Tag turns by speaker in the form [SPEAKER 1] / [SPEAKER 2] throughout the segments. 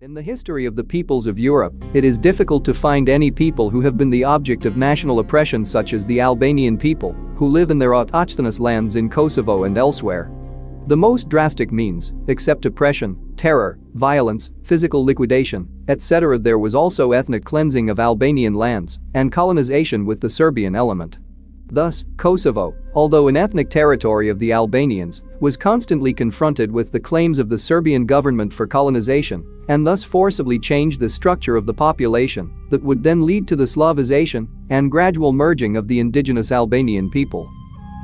[SPEAKER 1] In the history of the peoples of Europe, it is difficult to find any people who have been the object of national oppression such as the Albanian people, who live in their autochthonous lands in Kosovo and elsewhere. The most drastic means, except oppression, terror, violence, physical liquidation, etc. There was also ethnic cleansing of Albanian lands and colonization with the Serbian element. Thus, Kosovo, although an ethnic territory of the Albanians, was constantly confronted with the claims of the Serbian government for colonization and thus forcibly changed the structure of the population that would then lead to the Slavization and gradual merging of the indigenous Albanian people.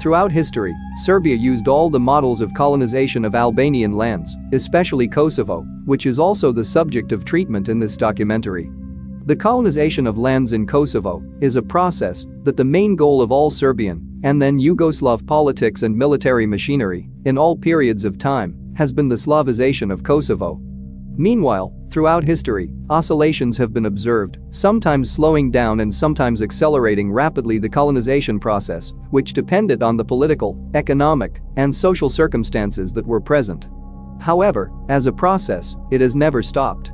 [SPEAKER 1] Throughout history, Serbia used all the models of colonization of Albanian lands, especially Kosovo, which is also the subject of treatment in this documentary. The colonization of lands in Kosovo is a process that the main goal of all Serbian and then Yugoslav politics and military machinery in all periods of time has been the Slavization of Kosovo. Meanwhile, throughout history, oscillations have been observed, sometimes slowing down and sometimes accelerating rapidly the colonization process, which depended on the political, economic, and social circumstances that were present. However, as a process, it has never stopped.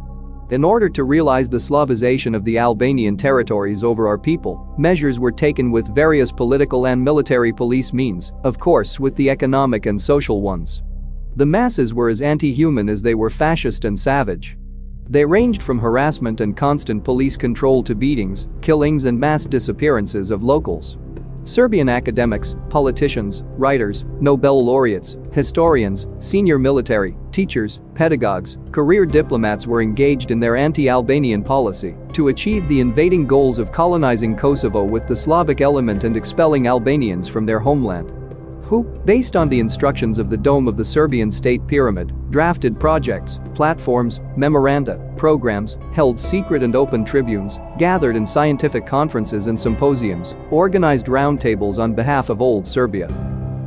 [SPEAKER 1] In order to realize the Slavization of the Albanian territories over our people, measures were taken with various political and military police means, of course with the economic and social ones. The masses were as anti-human as they were fascist and savage. They ranged from harassment and constant police control to beatings, killings and mass disappearances of locals. Serbian academics, politicians, writers, Nobel laureates, historians, senior military, teachers, pedagogues, career diplomats were engaged in their anti-Albanian policy to achieve the invading goals of colonizing Kosovo with the Slavic element and expelling Albanians from their homeland. Who, based on the instructions of the Dome of the Serbian State Pyramid, drafted projects, platforms, memoranda, programs, held secret and open tribunes, gathered in scientific conferences and symposiums, organized roundtables on behalf of old Serbia.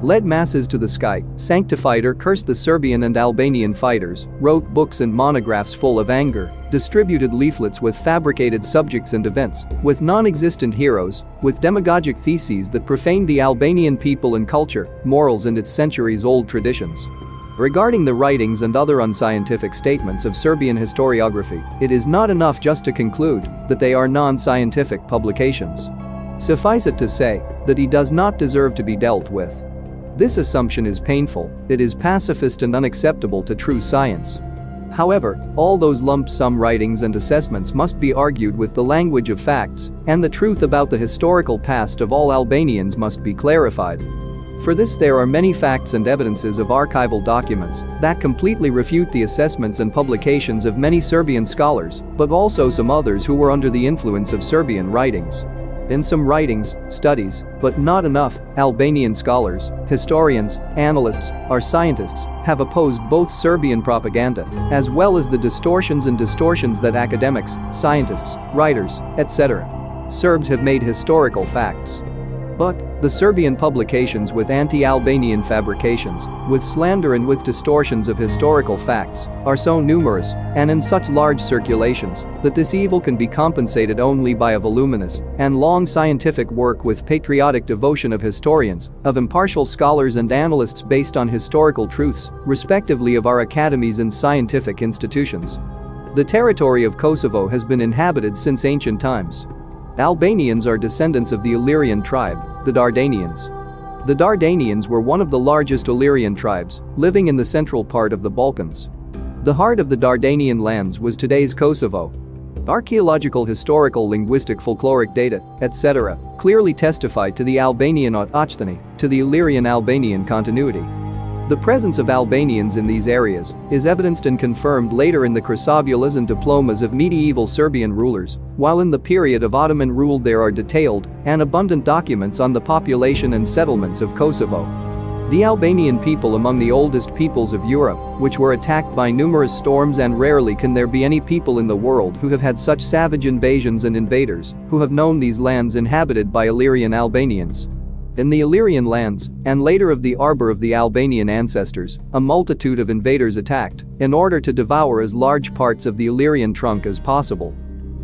[SPEAKER 1] Led masses to the sky, sanctified or cursed the Serbian and Albanian fighters, wrote books and monographs full of anger, distributed leaflets with fabricated subjects and events, with non-existent heroes, with demagogic theses that profaned the Albanian people and culture, morals and its centuries-old traditions. Regarding the writings and other unscientific statements of Serbian historiography, it is not enough just to conclude that they are non-scientific publications. Suffice it to say that he does not deserve to be dealt with. This assumption is painful, it is pacifist and unacceptable to true science. However, all those lump sum writings and assessments must be argued with the language of facts, and the truth about the historical past of all Albanians must be clarified. For this there are many facts and evidences of archival documents that completely refute the assessments and publications of many Serbian scholars, but also some others who were under the influence of Serbian writings. In some writings, studies, but not enough, Albanian scholars, historians, analysts, or scientists have opposed both Serbian propaganda as well as the distortions that academics, scientists, writers, etc. Serbs have made historical facts. But the Serbian publications with anti-Albanian fabrications, with slander and with distortions of historical facts, are so numerous and in such large circulations that this evil can be compensated only by a voluminous and long scientific work with patriotic devotion of historians, of impartial scholars and analysts based on historical truths, respectively of our academies and scientific institutions. The territory of Kosovo has been inhabited since ancient times. Albanians are descendants of the Illyrian tribe, the Dardanians. The Dardanians were one of the largest Illyrian tribes, living in the central part of the Balkans. The heart of the Dardanian lands was today's Kosovo. Archaeological, historical, linguistic, folkloric data, etc., clearly testify to the Albanian autochthony, to the Illyrian Albanian continuity. The presence of Albanians in these areas is evidenced and confirmed later in the chrysobulas and diplomas of medieval Serbian rulers, while in the period of Ottoman rule there are detailed and abundant documents on the population and settlements of Kosovo. The Albanian people among the oldest peoples of Europe, which were attacked by numerous storms, and rarely can there be any people in the world who have had such savage invasions and invaders, who have known these lands inhabited by Illyrian Albanians. In the Illyrian lands, and later of the arbor of the Albanian ancestors, a multitude of invaders attacked in order to devour as large parts of the Illyrian trunk as possible.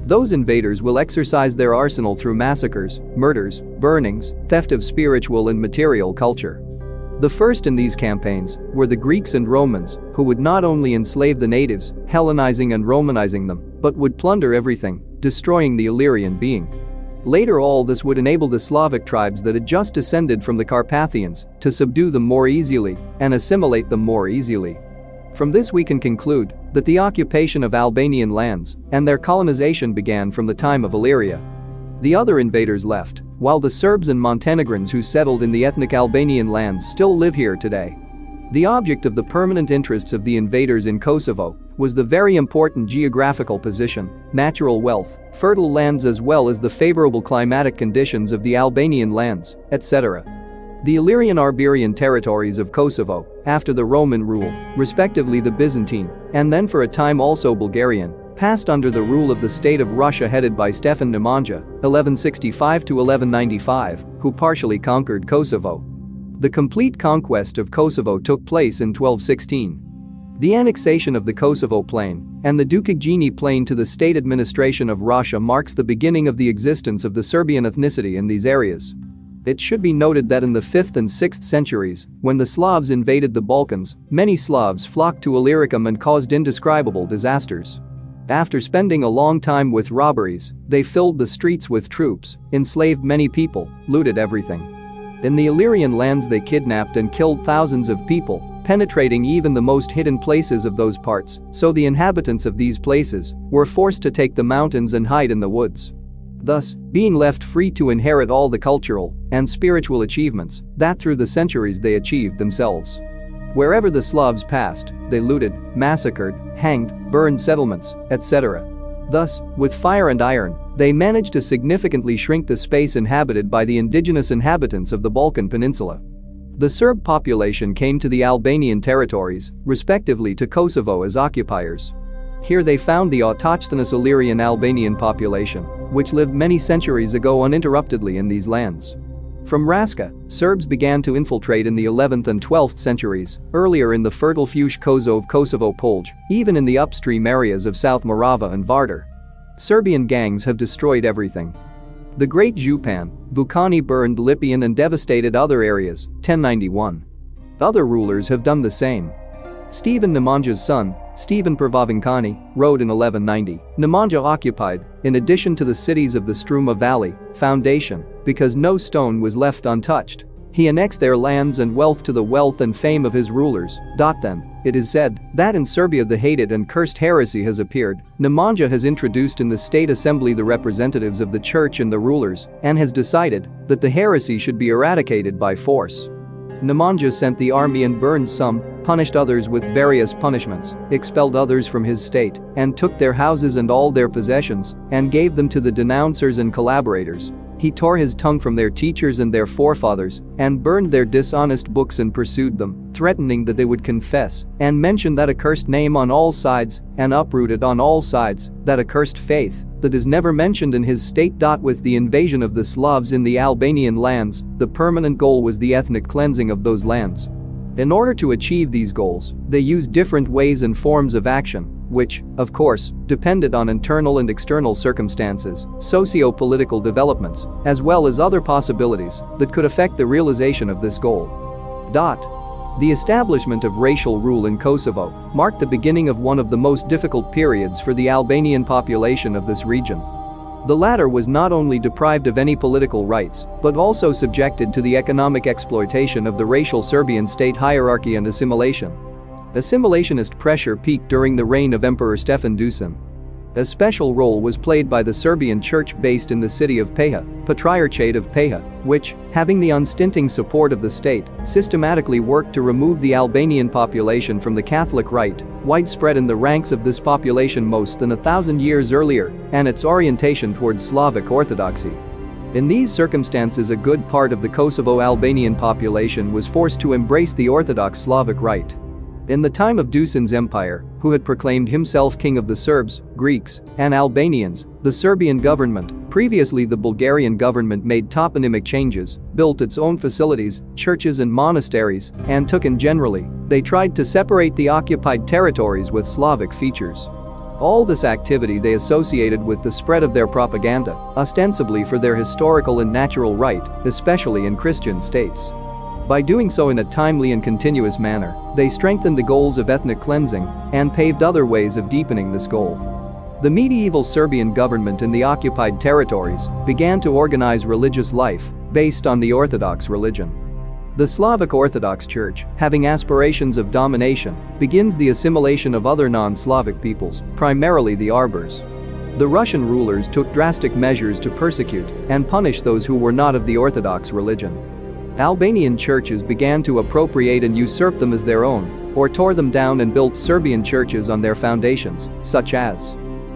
[SPEAKER 1] Those invaders will exercise their arsenal through massacres, murders, burnings, theft of spiritual and material culture. The first in these campaigns were the Greeks and Romans, who would not only enslave the natives, Hellenizing and Romanizing them, but would plunder everything, destroying the Illyrian being. Later all this would enable the Slavic tribes that had just descended from the Carpathians to subdue them more easily and assimilate them more easily. From this we can conclude that the occupation of Albanian lands and their colonization began from the time of Illyria. The other invaders left, while the Serbs and Montenegrins who settled in the ethnic Albanian lands still live here today. The object of the permanent interests of the invaders in Kosovo was the very important geographical position, natural wealth, fertile lands as well as the favorable climatic conditions of the Albanian lands, etc. The Illyrian Iberian territories of Kosovo, after the Roman rule, respectively the Byzantine, and then for a time also Bulgarian, passed under the rule of the state of Russia headed by Stefan Nemanja, 1165 to 1195, who partially conquered Kosovo. The complete conquest of Kosovo took place in 1216. The annexation of the Kosovo Plain and the Dukagjini Plain to the state administration of Russia marks the beginning of the existence of the Serbian ethnicity in these areas. It should be noted that in the 5th and 6th centuries, when the Slavs invaded the Balkans, many Slavs flocked to Illyricum and caused indescribable disasters. After spending a long time with robberies, they filled the streets with troops, enslaved many people, looted everything. In the Illyrian lands they kidnapped and killed thousands of people, penetrating even the most hidden places of those parts, so the inhabitants of these places were forced to take the mountains and hide in the woods. Thus, being left free to inherit all the cultural and spiritual achievements that through the centuries they achieved themselves. Wherever the Slavs passed, they looted, massacred, hanged, burned settlements, etc. Thus, with fire and iron, they managed to significantly shrink the space inhabited by the indigenous inhabitants of the Balkan Peninsula. The Serb population came to the Albanian territories, respectively to Kosovo as occupiers. Here they found the autochthonous Illyrian Albanian population, which lived many centuries ago uninterruptedly in these lands. From Raška, Serbs began to infiltrate in the 11th and 12th centuries, earlier in the fertile Fuž Kosovo Polj, even in the upstream areas of South Morava and Vardar. Serbian gangs have destroyed everything. The Great Župan, Vukani burned Lipian and devastated other areas, 1091. Other rulers have done the same. Stephen Nemanja's son, Stephen Prvovinkani, wrote in 1190, Nemanja occupied, in addition to the cities of the Struma Valley, foundation, because no stone was left untouched. He annexed their lands and wealth to the wealth and fame of his rulers. Then, it is said that in Serbia the hated and cursed heresy has appeared. Nemanja has introduced in the state assembly the representatives of the church and the rulers and has decided that the heresy should be eradicated by force. Nemanja sent the army and burned some, punished others with various punishments, expelled others from his state, and took their houses and all their possessions, and gave them to the denouncers and collaborators. He tore his tongue from their teachers and their forefathers, and burned their dishonest books and pursued them, threatening that they would confess, and mention that accursed name on all sides, and uprooted on all sides that accursed faith that is never mentioned in his state. With the invasion of the Slavs in the Albanian lands, the permanent goal was the ethnic cleansing of those lands. In order to achieve these goals, they used different ways and forms of action, which, of course, depended on internal and external circumstances, socio-political developments, as well as other possibilities that could affect the realization of this goal. The establishment of racial rule in Kosovo marked the beginning of one of the most difficult periods for the Albanian population of this region. The latter was not only deprived of any political rights, but also subjected to the economic exploitation of the racial Serbian state hierarchy and assimilation. Assimilationist pressure peaked during the reign of Emperor Stefan Dusan. A special role was played by the Serbian church based in the city of Peja, Patriarchate of Peja, which, having the unstinting support of the state, systematically worked to remove the Albanian population from the Catholic rite, widespread in the ranks of this population most than 1,000 years earlier, and its orientation towards Slavic orthodoxy. In these circumstances, a good part of the Kosovo Albanian population was forced to embrace the Orthodox Slavic rite. In the time of Dusan's empire, who had proclaimed himself king of the Serbs, Greeks, and Albanians, the Serbian government, previously the Bulgarian government, made toponymic changes, built its own facilities, churches and monasteries, and took in generally, they tried to separate the occupied territories with Slavic features. All this activity they associated with the spread of their propaganda, ostensibly for their historical and natural right, especially in Christian states. By doing so in a timely and continuous manner, they strengthened the goals of ethnic cleansing and paved other ways of deepening this goal. The medieval Serbian government in the occupied territories began to organize religious life based on the Orthodox religion. The Slavic Orthodox Church, having aspirations of domination, begins the assimilation of other non-Slavic peoples, primarily the Arbors. The Russian rulers took drastic measures to persecute and punish those who were not of the Orthodox religion. Albanian churches began to appropriate and usurp them as their own, or tore them down and built Serbian churches on their foundations, such as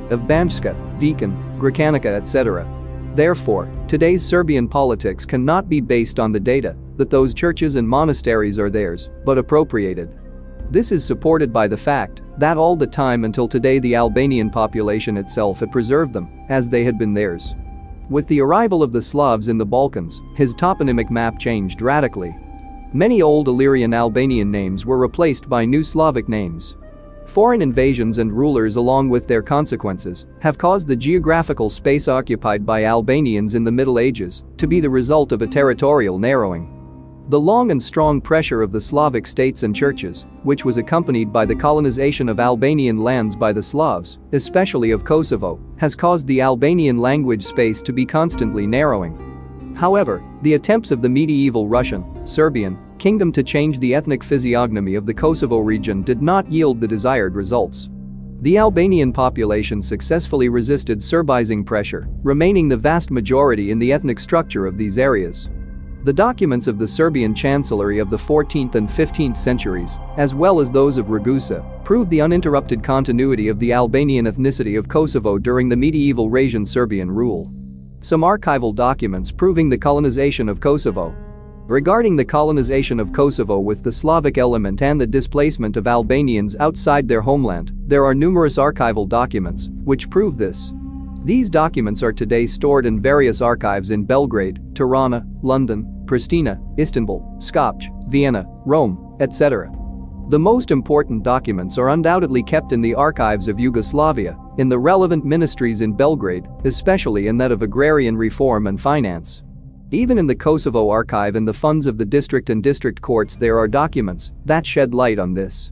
[SPEAKER 1] of Vranjska, Deacon, Gracanica, etc. Therefore, today's Serbian politics cannot be based on the data that those churches and monasteries are theirs, but appropriated. This is supported by the fact that all the time until today the Albanian population itself had preserved them as they had been theirs. With the arrival of the Slavs in the Balkans, his toponymic map changed radically. Many old Illyrian Albanian names were replaced by new Slavic names. Foreign invasions and rulers along with their consequences have caused the geographical space occupied by Albanians in the Middle Ages to be the result of a territorial narrowing. The long and strong pressure of the Slavic states and churches, which was accompanied by the colonization of Albanian lands by the Slavs, especially of Kosovo, has caused the Albanian language space to be constantly narrowing. However, the attempts of the medieval Russian, Serbian, kingdom to change the ethnic physiognomy of the Kosovo region did not yield the desired results. The Albanian population successfully resisted Serbizing pressure, remaining the vast majority in the ethnic structure of these areas. The documents of the Serbian Chancellery of the 14th and 15th centuries, as well as those of Ragusa, prove the uninterrupted continuity of the Albanian ethnicity of Kosovo during the medieval Rasian Serbian rule. Some archival documents proving the colonization of Kosovo. Regarding the colonization of Kosovo with the Slavic element and the displacement of Albanians outside their homeland, there are numerous archival documents which prove this. These documents are today stored in various archives in Belgrade, Tirana, London, Pristina, Istanbul, Skopje, Vienna, Rome, etc. The most important documents are undoubtedly kept in the archives of Yugoslavia, in the relevant ministries in Belgrade, especially in that of Agrarian Reform and Finance. Even in the Kosovo archive and the funds of the district and district courts there are documents that shed light on this.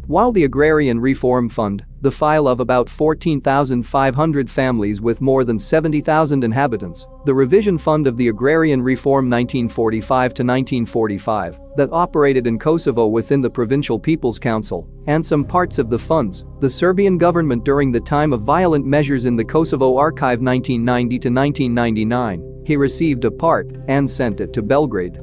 [SPEAKER 1] While the Agrarian Reform Fund, the file of about 14,500 families with more than 70,000 inhabitants, the Revision Fund of the Agrarian Reform 1945 to 1945, that operated in Kosovo within the Provincial People's Council, and some parts of the funds, the Serbian government during the time of violent measures in the Kosovo Archive 1990 to 1999, he received a part and sent it to Belgrade.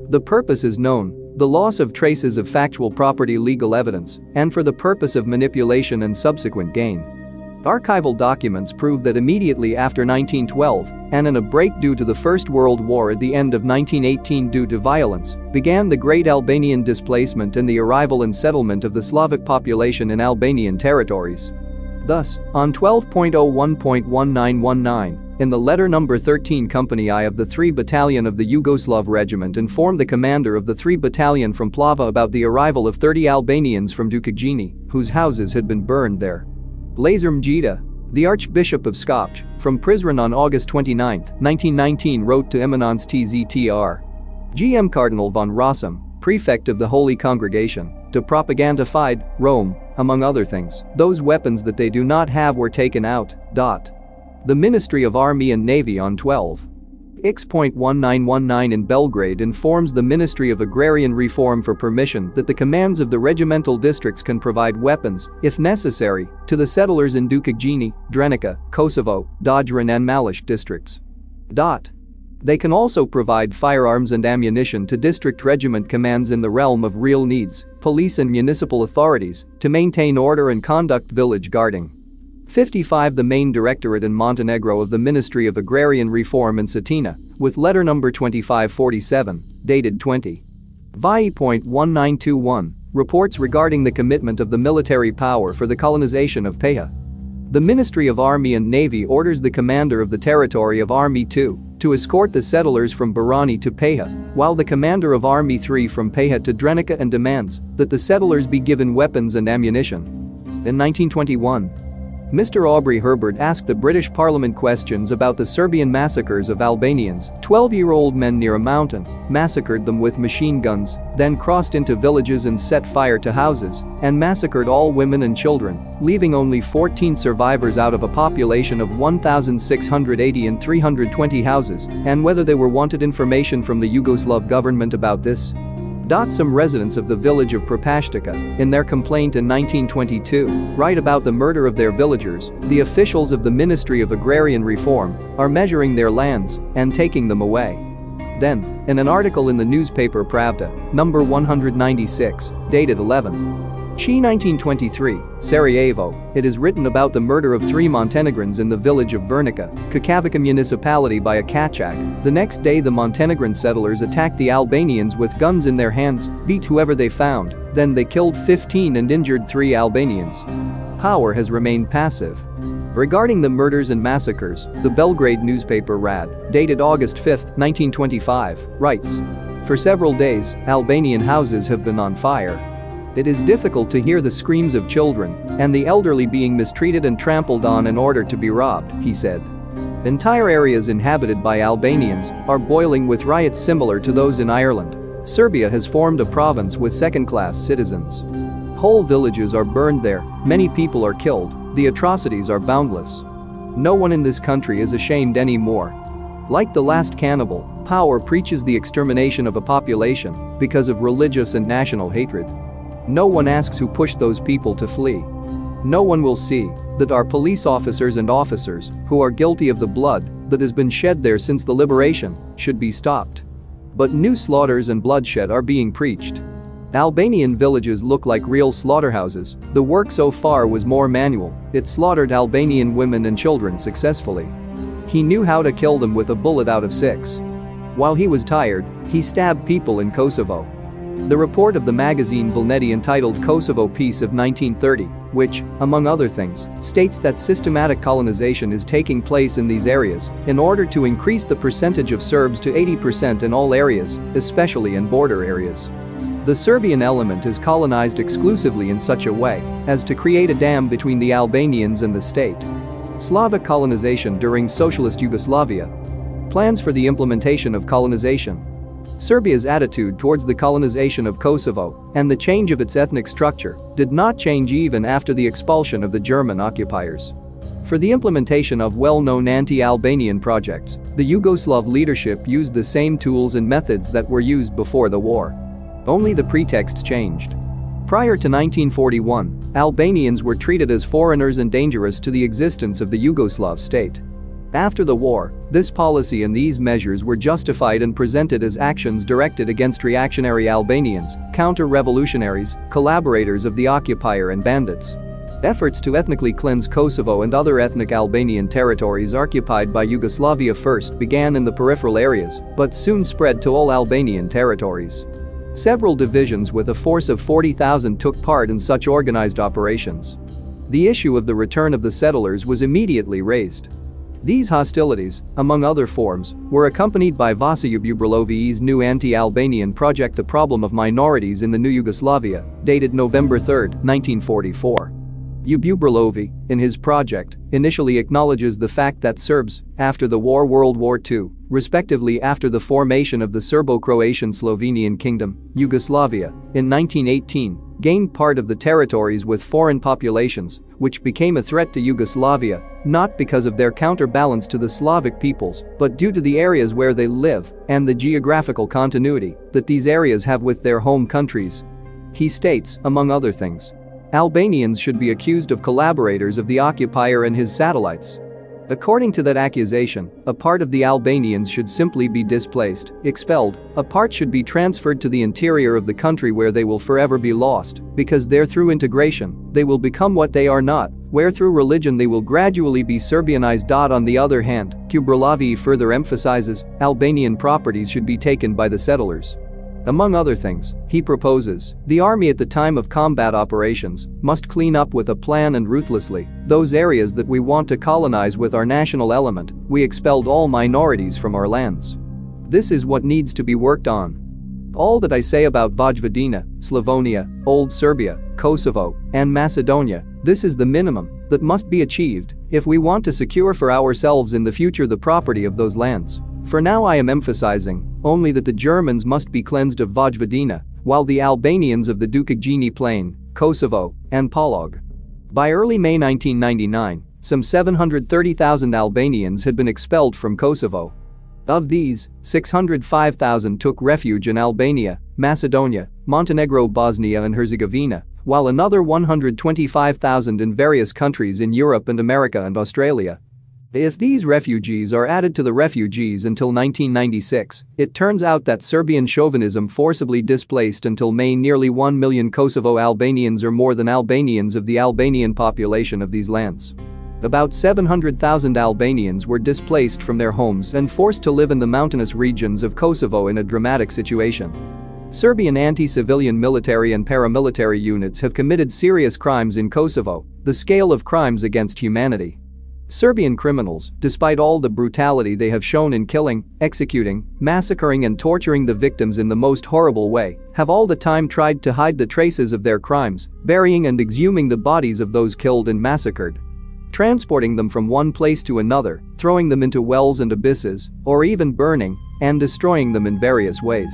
[SPEAKER 1] The purpose is known. The loss of traces of factual property legal evidence, and for the purpose of manipulation and subsequent gain. Archival documents prove that immediately after 1912, and in a break due to the First World War at the end of 1918 due to violence, began the Great Albanian Displacement and the arrival and settlement of the Slavic population in Albanian territories. Thus, on 12.01.1919, in the letter number 13 Company I of the 3 Battalion of the Yugoslav Regiment informed the commander of the 3 Battalion from Plava about the arrival of 30 Albanians from Dukagjini, whose houses had been burned there. M.Gj, the Archbishop of Skopje, from Prizren on August 29, 1919 wrote to Eminence Tztr. G.M. Cardinal von Rossum, prefect of the Holy Congregation, to propagandified Rome, among other things, those weapons that they do not have were taken out. The Ministry of Army and Navy on 12.1919 in Belgrade informs the Ministry of Agrarian Reform for permission that the commands of the regimental districts can provide weapons, if necessary, to the settlers in Dukagjini, Drenica, Kosovo, Dodjeran and Malish districts. They can also provide firearms and ammunition to district regiment commands in the realm of real needs, police and municipal authorities, to maintain order and conduct village guarding. 55 The main directorate in Montenegro of the Ministry of Agrarian Reform in Cetina, with letter number 2547, dated 20.1921, reports regarding the commitment of the military power for the colonization of Peja. The Ministry of Army and Navy orders the commander of the territory of Army 2 to escort the settlers from Barani to Peja, while the commander of Army 3 from Peja to Drenica and demands that the settlers be given weapons and ammunition. In 1921, Mr. Aubrey Herbert asked the British Parliament questions about the Serbian massacres of Albanians, 12-year-old men near a mountain, massacred them with machine guns, then crossed into villages and set fire to houses, and massacred all women and children, leaving only 14 survivors out of a population of 1,680 in 320 houses, and whether they were wanted information from the Yugoslav government about this. Some residents of the village of Prishtina, in their complaint in 1922, write about the murder of their villagers. The officials of the Ministry of Agrarian Reform are measuring their lands and taking them away. Then, in an article in the newspaper Pravda, number 196, dated 11/Ch 1923, Sarajevo, it is written about the murder of 3 Montenegrins in the village of Vranjska Kotlina I municipality by a Kachak. The next day the Montenegrin settlers attacked the Albanians with guns in their hands, beat whoever they found, then they killed 15 and injured 3 Albanians. Power has remained passive. Regarding the murders and massacres, the Belgrade newspaper Rad, dated August 5, 1925, writes, "For several days, Albanian houses have been on fire. It is difficult to hear the screams of children and the elderly being mistreated and trampled on in order to be robbed," he said. Entire areas inhabited by Albanians are boiling with riots similar to those in Ireland. Serbia has formed a province with second-class citizens. Whole villages are burned there, many people are killed, the atrocities are boundless. No one in this country is ashamed anymore. Like the last cannibal, power preaches the extermination of a population because of religious and national hatred. No one asks who pushed those people to flee. No one will see that our police officers and officers who are guilty of the blood that has been shed there since the liberation should be stopped. But new slaughters and bloodshed are being preached. Albanian villages look like real slaughterhouses. The work so far was more manual. It slaughtered Albanian women and children successfully. He knew how to kill them with a bullet out of 6. While he was tired, he stabbed people in Kosovo. The report of the magazine Vilneti entitled Kosovo Peace of 1930, which, among other things, states that systematic colonization is taking place in these areas in order to increase the percentage of Serbs to 80% in all areas, especially in border areas. The Serbian element is colonized exclusively in such a way as to create a dam between the Albanians and the state. Slavic colonization during socialist Yugoslavia. Plans for the implementation of colonization. Serbia's attitude towards the colonization of Kosovo and the change of its ethnic structure did not change even after the expulsion of the German occupiers. For the implementation of well-known anti-Albanian projects, the Yugoslav leadership used the same tools and methods that were used before the war. Only the pretexts changed. Prior to 1941, Albanians were treated as foreigners and dangerous to the existence of the Yugoslav state. After the war, this policy and these measures were justified and presented as actions directed against reactionary Albanians, counter-revolutionaries, collaborators of the occupier and bandits. Efforts to ethnically cleanse Kosovo and other ethnic Albanian territories occupied by Yugoslavia first began in the peripheral areas, but soon spread to all Albanian territories. Several divisions with a force of 40,000 took part in such organized operations. The issue of the return of the settlers was immediately raised. These hostilities, among other forms, were accompanied by Vasiu Bubralovi's new anti-Albanian project The Problem of Minorities in the New Yugoslavia, dated November 3, 1944. Bubralovi, in his project, initially acknowledges the fact that Serbs, after the war World War II, respectively after the formation of the Serbo-Croatian Slovenian Kingdom, Yugoslavia, in 1918, gained part of the territories with foreign populations, which became a threat to Yugoslavia, not because of their counterbalance to the Slavic peoples, but due to the areas where they live and the geographical continuity that these areas have with their home countries. He states, among other things, Albanians should be accused of collaborators of the occupier and his satellites. According to that accusation, a part of the Albanians should simply be displaced, expelled, a part should be transferred to the interior of the country where they will forever be lost, because there through integration, they will become what they are not, where through religion they will gradually be Serbianized. On the other hand, Bubralovi further emphasizes, Albanian properties should be taken by the settlers. Among other things, he proposes, the army at the time of combat operations must clean up with a plan and ruthlessly those areas that we want to colonize with our national element. We expelled all minorities from our lands. This is what needs to be worked on. All that I say about Vojvodina, Slavonia, Old Serbia, Kosovo, and Macedonia, this is the minimum that must be achieved if we want to secure for ourselves in the future the property of those lands. For now I am emphasizing only that the Germans must be cleansed of Vojvodina, while the Albanians of the Dukagjini Plain, Kosovo, and Polog. By early May 1999, some 730,000 Albanians had been expelled from Kosovo. Of these, 605,000 took refuge in Albania, Macedonia, Montenegro, Bosnia and Herzegovina, while another 125,000 in various countries in Europe and America and Australia. If these refugees are added to the refugees until 1996, it turns out that Serbian chauvinism forcibly displaced until May nearly 1 million Kosovo Albanians or more than Albanians of the Albanian population of these lands. About 700,000 Albanians were displaced from their homes and forced to live in the mountainous regions of Kosovo in a dramatic situation. Serbian anti-civilian military and paramilitary units have committed serious crimes in Kosovo, the scale of crimes against humanity. Serbian criminals, despite all the brutality they have shown in killing, executing, massacring and torturing the victims in the most horrible way, have all the time tried to hide the traces of their crimes, burying and exhuming the bodies of those killed and massacred, transporting them from one place to another, throwing them into wells and abysses, or even burning and destroying them in various ways.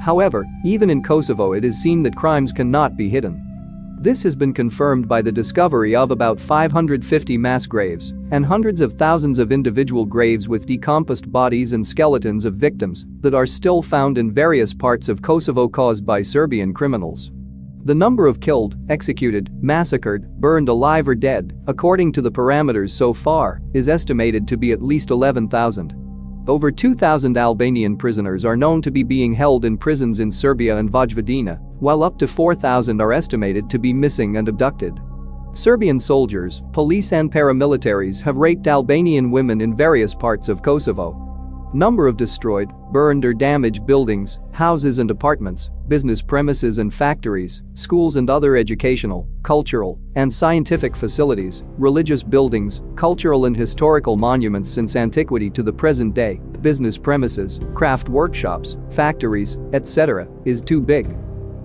[SPEAKER 1] However, even in Kosovo it is seen that crimes cannot be hidden. This has been confirmed by the discovery of about 550 mass graves and hundreds of thousands of individual graves with decomposed bodies and skeletons of victims that are still found in various parts of Kosovo caused by Serbian criminals. The number of killed, executed, massacred, burned alive or dead, according to the parameters so far, is estimated to be at least 11,000. Over 2,000 Albanian prisoners are known to be being held in prisons in Serbia and Vojvodina, while up to 4,000 are estimated to be missing and abducted. Serbian soldiers, police and paramilitaries have raped Albanian women in various parts of Kosovo. Number of destroyed, burned or damaged buildings, houses and apartments, business premises and factories, schools and other educational, cultural, and scientific facilities, religious buildings, cultural and historical monuments since antiquity to the present day, business premises, craft workshops, factories, etc., is too big.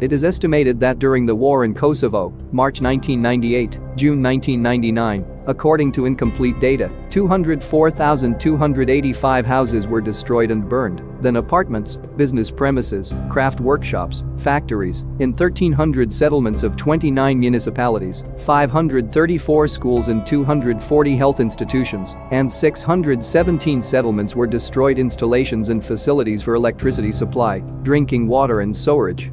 [SPEAKER 1] It is estimated that during the war in Kosovo, March 1998, June 1999, according to incomplete data, 204,285 houses were destroyed and burned, then apartments, business premises, craft workshops, factories, in 1,300 settlements of 29 municipalities, 534 schools and 240 health institutions, and 617 settlements were destroyed installations and facilities for electricity supply, drinking water and sewerage.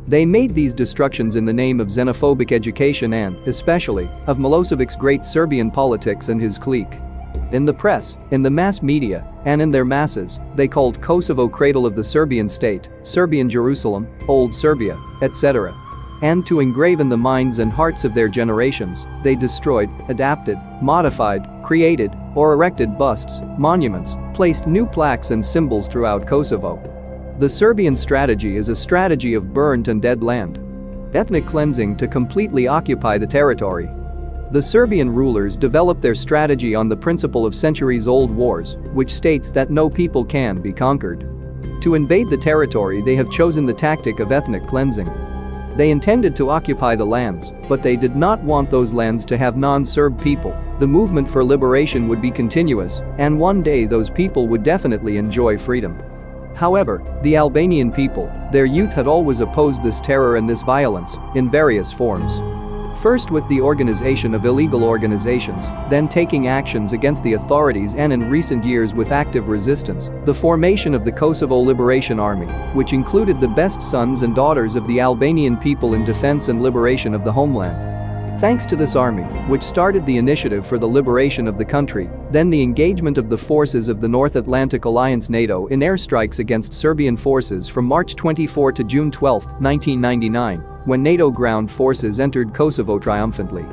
[SPEAKER 1] They made these destructions in the name of xenophobic education and, especially, of Milocevic's great Serbian politics and his clique. In the press, in the mass media, and in their masses, they called Kosovo cradle of the Serbian state, Serbian Jerusalem, Old Serbia, etc. And to engraven the minds and hearts of their generations, they destroyed, adapted, modified, created, or erected busts, monuments, placed new plaques and symbols throughout Kosovo. The Serbian strategy is a strategy of burnt and dead land. Ethnic cleansing to completely occupy the territory. The Serbian rulers developed their strategy on the principle of centuries-old wars, which states that no people can be conquered. To invade the territory, they have chosen the tactic of ethnic cleansing. They intended to occupy the lands, but they did not want those lands to have non-Serb people. The movement for liberation would be continuous, and one day those people would definitely enjoy freedom. However, the Albanian people, their youth had always opposed this terror and this violence, in various forms. First with the organization of illegal organizations, then taking actions against the authorities and in recent years with active resistance, the formation of the Kosovo Liberation Army, which included the best sons and daughters of the Albanian people in defense and liberation of the homeland. Thanks to this army, which started the initiative for the liberation of the country, then the engagement of the forces of the North Atlantic Alliance NATO in airstrikes against Serbian forces from March 24 to June 12, 1999, when NATO ground forces entered Kosovo triumphantly.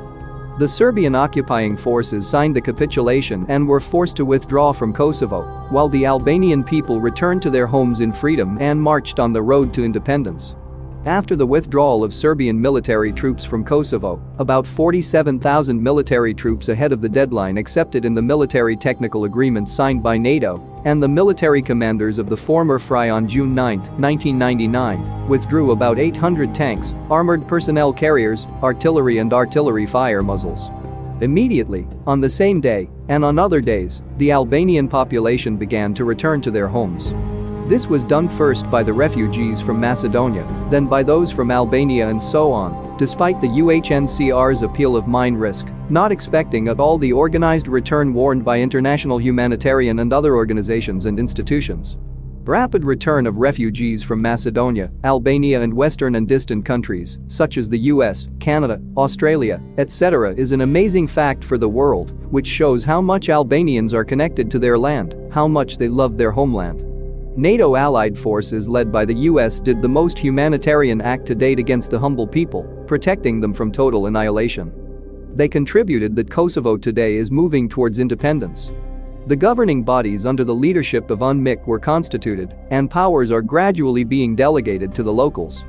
[SPEAKER 1] The Serbian occupying forces signed the capitulation and were forced to withdraw from Kosovo, while the Albanian people returned to their homes in freedom and marched on the road to independence. After the withdrawal of Serbian military troops from Kosovo, about 47,000 military troops ahead of the deadline accepted in the military technical agreement signed by NATO, and the military commanders of the former FRY on June 9, 1999, withdrew about 800 tanks, armored personnel carriers, artillery and artillery fire muzzles. Immediately, on the same day, and on other days, the Albanian population began to return to their homes. This was done first by the refugees from Macedonia, then by those from Albania and so on, despite the UNHCR's appeal of mine risk, not expecting at all the organized return warned by international humanitarian and other organizations and institutions. Rapid return of refugees from Macedonia, Albania and Western and distant countries, such as the US, Canada, Australia, etc. is an amazing fact for the world, which shows how much Albanians are connected to their land, how much they love their homeland. NATO allied forces led by the US did the most humanitarian act to date against the humble people, protecting them from total annihilation. They contributed that Kosovo today is moving towards independence. The governing bodies under the leadership of UNMIK were constituted, and powers are gradually being delegated to the locals.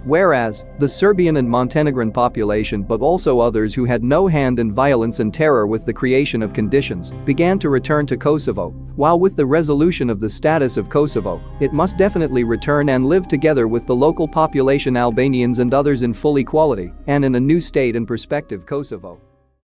[SPEAKER 1] Whereas, the Serbian and Montenegrin population, but also others who had no hand in violence and terror with the creation of conditions, began to return to Kosovo, while with the resolution of the status of Kosovo, it must definitely return and live together with the local population Albanians and others in full equality, and in a new state and perspective Kosovo.